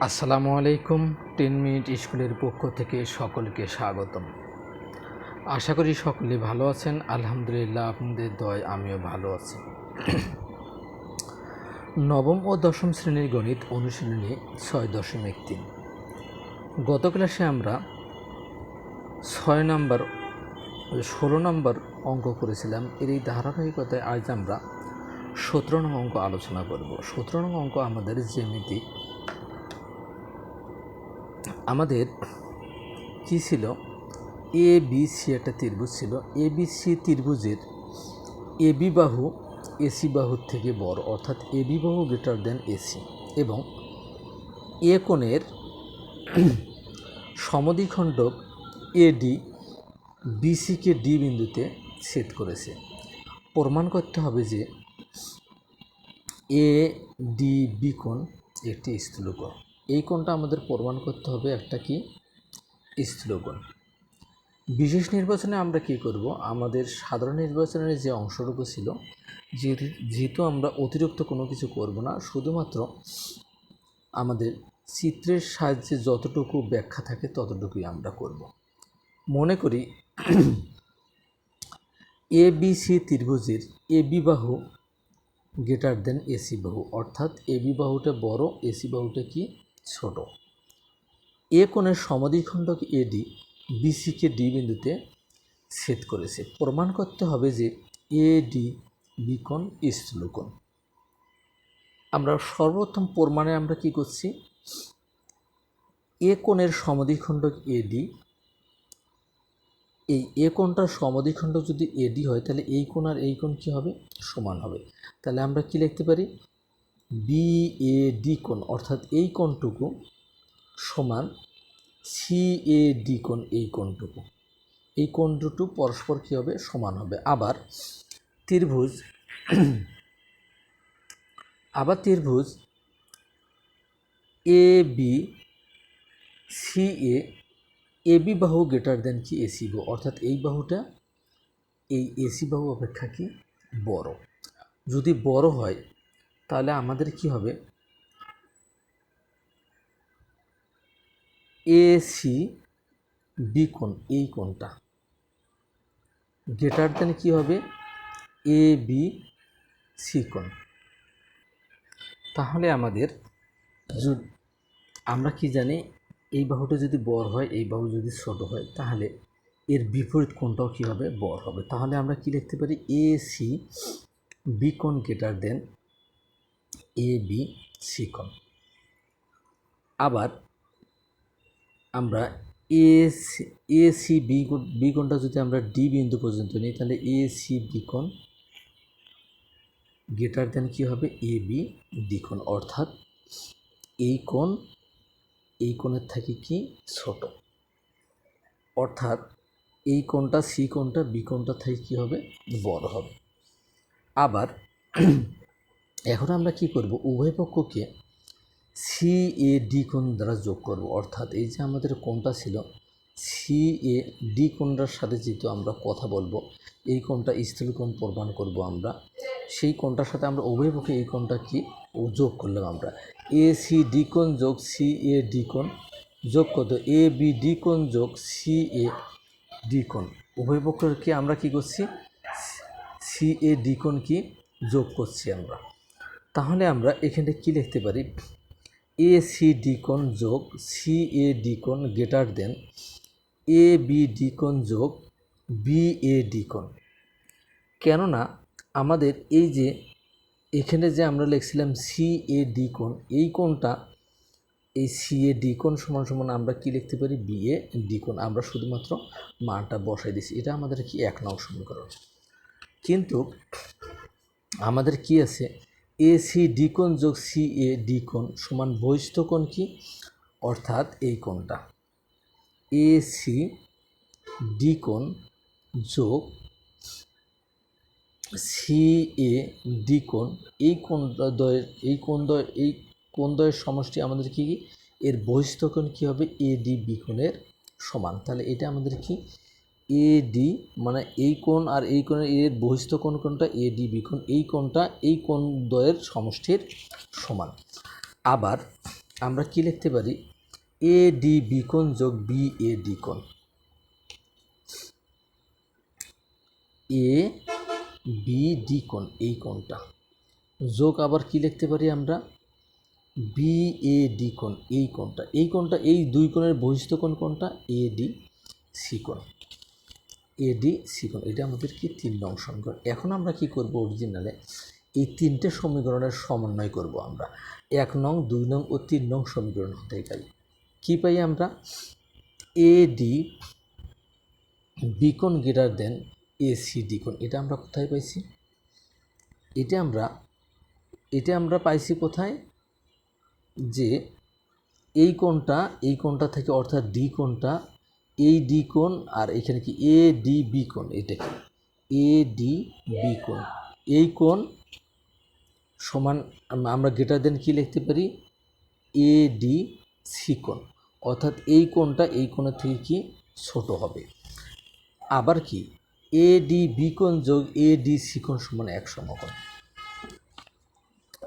আসসালামু আলাইকুম। 10 মিনিট স্কুলের পক্ষ থেকে সকলকে স্বাগতম। আশা করি সকলে ভালো আছেন। আলহামদুলিল্লাহ, আপনাদের দয়ায় আমিও ভালো আছি। নবম ও দশম শ্রেণীর গণিত অনুশীলনী 6.3। গত ক্লাসে আমরা 6 নম্বর 16 নম্বর অঙ্ক করেছিলাম। এর এই ধারাবাহিকতায় আজ আমরা 17 নং অঙ্ক আলোচনা করব। 17 নং অঙ্ক আমাদের জ্যামিতি। আমাদের কি ছিল? এ বি সি একটা ত্রিভুজ ছিল। এ বি সি ত্রিভুজের এ বি বাহু এসি বাহুর থেকে বড়, অর্থাৎ এ বি বাহু গ্রেটার দেন এসি, এবং এ কোণের সমদ্বিখণ্ডক এডি বিসিকে ডি বিন্দুতে ছেদ করেছে। প্রমাণ করতে হবে যে এ ডি বি কোণ একটি স্থূলকোণ। এই কোণটা আমাদের প্রমাণ করতে হবে একটা কি স্থূলকোণ। বিশেষ নির্বাচনে আমরা কি করব? আমাদের সাধারণ নির্বাচনের যে অংশটুকু ছিল, যেহেতু আমরা অতিরিক্ত কোনো কিছু করব না, শুধুমাত্র আমাদের চিত্রের সাহায্যে যতটুকু ব্যাখ্যা থাকে ততটুকুই আমরা করব। মনে করি এ বি সি ত্রিভুজের এ বি বাহু গ্রেটার দেন এসি বাহু, অর্থাৎ এ বি বাহুটা বড়, এসি বাহুটা কি ছোট। এ কোণের সমদ্বিখণ্ডক এডি বিসিকে ডি বিন্দুতে ছেদ করেছে। প্রমাণ করতে হবে যে এ ডি বি কোণ স্থূলকোণ। আমরা সর্বপ্রথম প্রমাণে আমরা কি করছি? এ কোণের সমদ্বিখণ্ডক এডি, এই এ কোণটার সমদ্বিখণ্ডক যদি এডি হয়, তাহলে এই কোণ আর এই কোণ কী হবে? সমান হবে। তাহলে আমরা কি লিখতে পারি? বি এ ডি কোণ, অর্থাৎ এই কোণটুকু সমান সি এ ডি কোণ, এই কোণটুকু, এই কোণ দুটো পরস্পর কী হবে? সমান হবে। আবার ত্রিভুজ A B C A B বাহু গ্রেটার দেন কি এসি বাহু, অর্থাৎ এই বাহুটা এই এসি বাহু অপেক্ষা কি বড়। যদি বড় হয় তাহলে আমাদের কি হবে? এসি বি কোণ, এই কোণটা গ্রেটার দেন কি হবে? এ বি সি কোণ। তাহলে আমাদের আমরা কি জানি? এই বাহুটা যদি বড় হয়, এই বাহু যদি ছোট হয়, তাহলে এর বিপরীত কোণটাও কী হবে? বড় হবে। তাহলে আমরা কি লিখতে পারি? এ সি বি কোণ greater than A B C কোণ। আবার আমরা এ সি বি কোণটা যদি আমরা ডি বিন্দু পর্যন্ত নিই, তাহলে এ সি বি কোণ গ্রেটার দেন কী হবে? এ বি ডি কোণ, অর্থাৎ এই কোণের থেকে কি ছোট, অর্থাৎ এই কোণটা সি কোণটা বি কোণটা থেকে কী হবে? বড় হবে। আবার এখন আমরা কি করব? উভয় পক্ষকে সি এ ডি কোণ দ্বারা যোগ করব, অর্থাৎ এই যে আমাদের কোণটা ছিল সি এ ডি কোণটার সাথে যেহেতু আমরা কথা বলবো, এই কোণটা স্থূলকোণ প্রমাণ করব আমরা, সেই কোণটার সাথে আমরা উভয় পক্ষে এই কোণটা কি যোগ করলাম আমরা। এ সি ডি কোণ যোগ সি এ ডি কোণ যোগ কত? এ বি ডি কোণ যোগ সি এ ডি কোণ। উভয় পক্ষকে আমরা কি করছি? সি এ ডি কোণ কি যোগ করছি আমরা। তাহলে আমরা এখানে কি লিখতে পারি? এ সি ডি কোণ যোগ সি এ ডি কোণ greater than A B D কোণ যোগ বি এ ডি কোণ। কেননা আমাদের এই যে এখানে যে আমরা লিখছিলাম সি এ ডি কোণ, এই কোণটা এই সি এ ডি কোণ সমান সমান আমরা কি লিখতে পারি? বি এ ডি কোণ। আমরা শুধুমাত্র মানটা বসাই দিছি। এটা আমাদের কি 1 নং সমীকরণ। কিন্তু আমাদের কি আছে? এ সি ডি কোণ যোগ সি এ ডি কোণ সমান বহিস্থ কোণ কি? অর্থাৎ এই কোণটা এ সি ডি কোণ যোগ সি এ ডি কোণ, এই কোণ দ্বয়ের সমষ্টি আমাদের কি? এর বহিস্থ কোণ কী হবে? এ ডি বি কোণের সমান। তাহলে এটা আমাদের কি? এ ডি মানে এই কোণ আর এই কোণের এর বহিস্থ কোণ কোণটা এ ডি বি কোণ, এই কোণটা এই কোণ দ্বয়ের সমষ্টির সমান। আবার আমরা কি লিখতে পারি, এ ডি বি কোণ যোগ বি এ ডি কোণ, এ বি ডি কোণ এই কোণটা, যোগ আবার কি লিখতে পারি আমরা, বি এ ডি কোণ এই কোণটা, এই কোণটা, এই দুই কোণের বহিস্থ কোণ কোনটা, এ ডি সি কোণ, এ ডি সি কোণ, এটা আমাদের কি 3 নং সমীকরণ। এখন আমরা কি করব, অরিজিনালে এই 3টে সমীকরণের সমন্বয় করব আমরা, 1 নং 2 নং ও 3 নং সমীকরণ হতে পাই। কী পাই আমরা, এ ডি বি কোণ greater than A C D কোণ, এটা আমরা কোথায় পাইছি, এটা আমরা পাইছি কোথায়, যে এই কোণটা থেকে, অর্থাৎ ডি কোণটা, এই ডি কোণ আর এখানে কি এ ডি বি কোণ, এটা কি এ ডি বি কোণ, এই কোণ সমান আমরা গ্রেটার দেন কি লিখতে পারি, এ ডি সি কোণ, অর্থাৎ এই কোণটা এই কোণের থেকে কি ছোট হবে। আবার কি এ ডি বি কোণ যোগ এ ডি সি কোণ সমান 1 সমকোণ।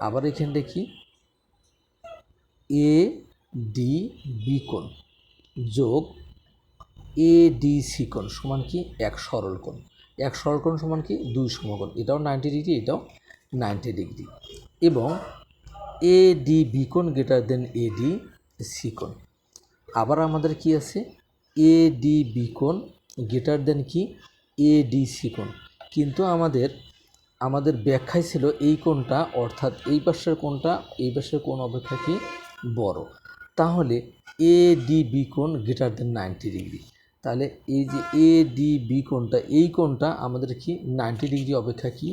আবার এখানে দেখি এ ডি বি কোণ যোগ এ ডি সি কোণ সমান কি 1 সরল কোণ, 1 সরল কোণ সমান কি 2 সমকোণ, এটাও 90 ডিগ্রি, এটাও 90 ডিগ্রি। এবং এ ডি বি কোণ greater than A D C কোণ। আবার আমাদের কি আছে, এ ডি বি কোণ গ্রেটার দেন কি এ ডি সি কোণ, কিন্তু আমাদের ব্যাখ্যায় ছিল এই কোণটা, অর্থাৎ এই পাশের কোণটা এই পাশের কোণ অপেক্ষা কি বড়, তাহলে এ ডি বি কোণ গ্রেটার দেন 90 ডিগ্রি। তাহলে এই যে এ ডি বি কোণটা, এই কোণটা আমাদের কি 90 ডিগ্রি অপেক্ষা কি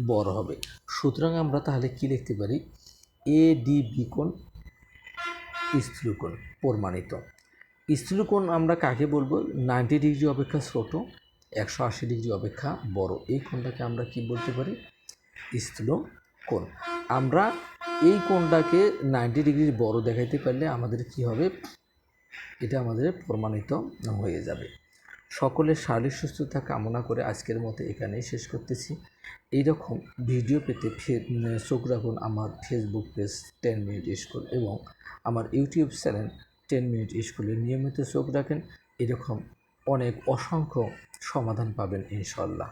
বড় হবে। সুতরাং আমরা তাহলে কি লিখতে পারি, এ ডি বি কোণ স্থূলকোণ প্রমাণিত। স্থূলকোণ আমরা কাকে বলবো, 90 ডিগ্রি অপেক্ষা ছোট, 180 ডিগ্রি অপেক্ষা বড়, এই কোণটাকে আমরা কি বলতে পারি, স্থূলকোণ। আমরা এই কোণটাকে 90 ডিগ্রির বড় দেখাইতে পারলে আমাদের কি হবে, এটা আমাদের প্রমাণিত হয়ে যাবে। সকলের শারীরিক সুস্থতা কামনা করে আজকের মতো এখানেই শেষ করতেছি। এইরকম ভিডিও পেতে চোখ রাখুন আমার ফেসবুক পেজ 10 মিনিট স্কুল এবং আমার ইউটিউব চ্যানেল 10 মিনিট স্কুলে নিয়মিত চোখ রাখেন, এরকম অনেক অসংখ্য সমাধান পাবেন ইনশাল্লাহ।